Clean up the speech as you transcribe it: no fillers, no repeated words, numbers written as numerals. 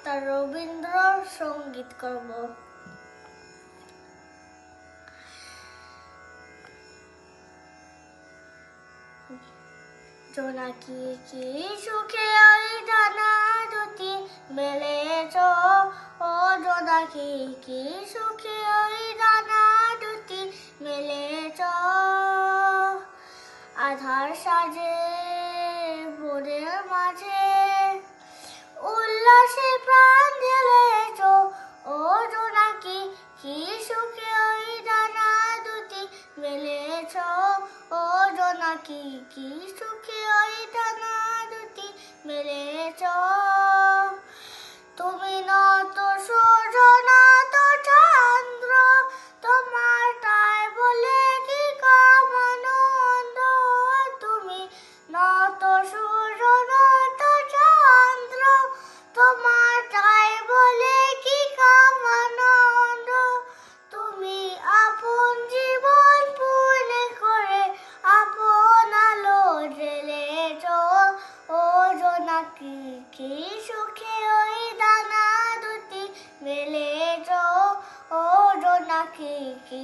তার রবীন্দ্র সঙ্গীত করব। জোনাকি কি সুখে ওই ডানা দুটি মেলেছ, ও জোনাকি কি সুখে ওই ডানা দুটি মেলেছ। আধার সাজে ভোরের মাঝে উল্লাসে প্রাণ ঢেলেছ, ও জোনাকি কি সুখে ওই ডানা দুটি মেলেছ। ও জোনাকি কি সুখে ওই ডানা দুটি মেলেছ। তুমি নত সূর্য নত চন্দ্র, তোমারটাই বলে কি কামানন্দ। তুমি নত সূর্য নত চন্দ্র, তোমারটাই বলে কি কামানন্দ। তুমি আপন জীবন পূর্ণ করে আপন আলো জ্বেলেছ, ও জোনাকি কি সুখে ওই ডানা দুটি মেলেছ। ও জোনাকি কি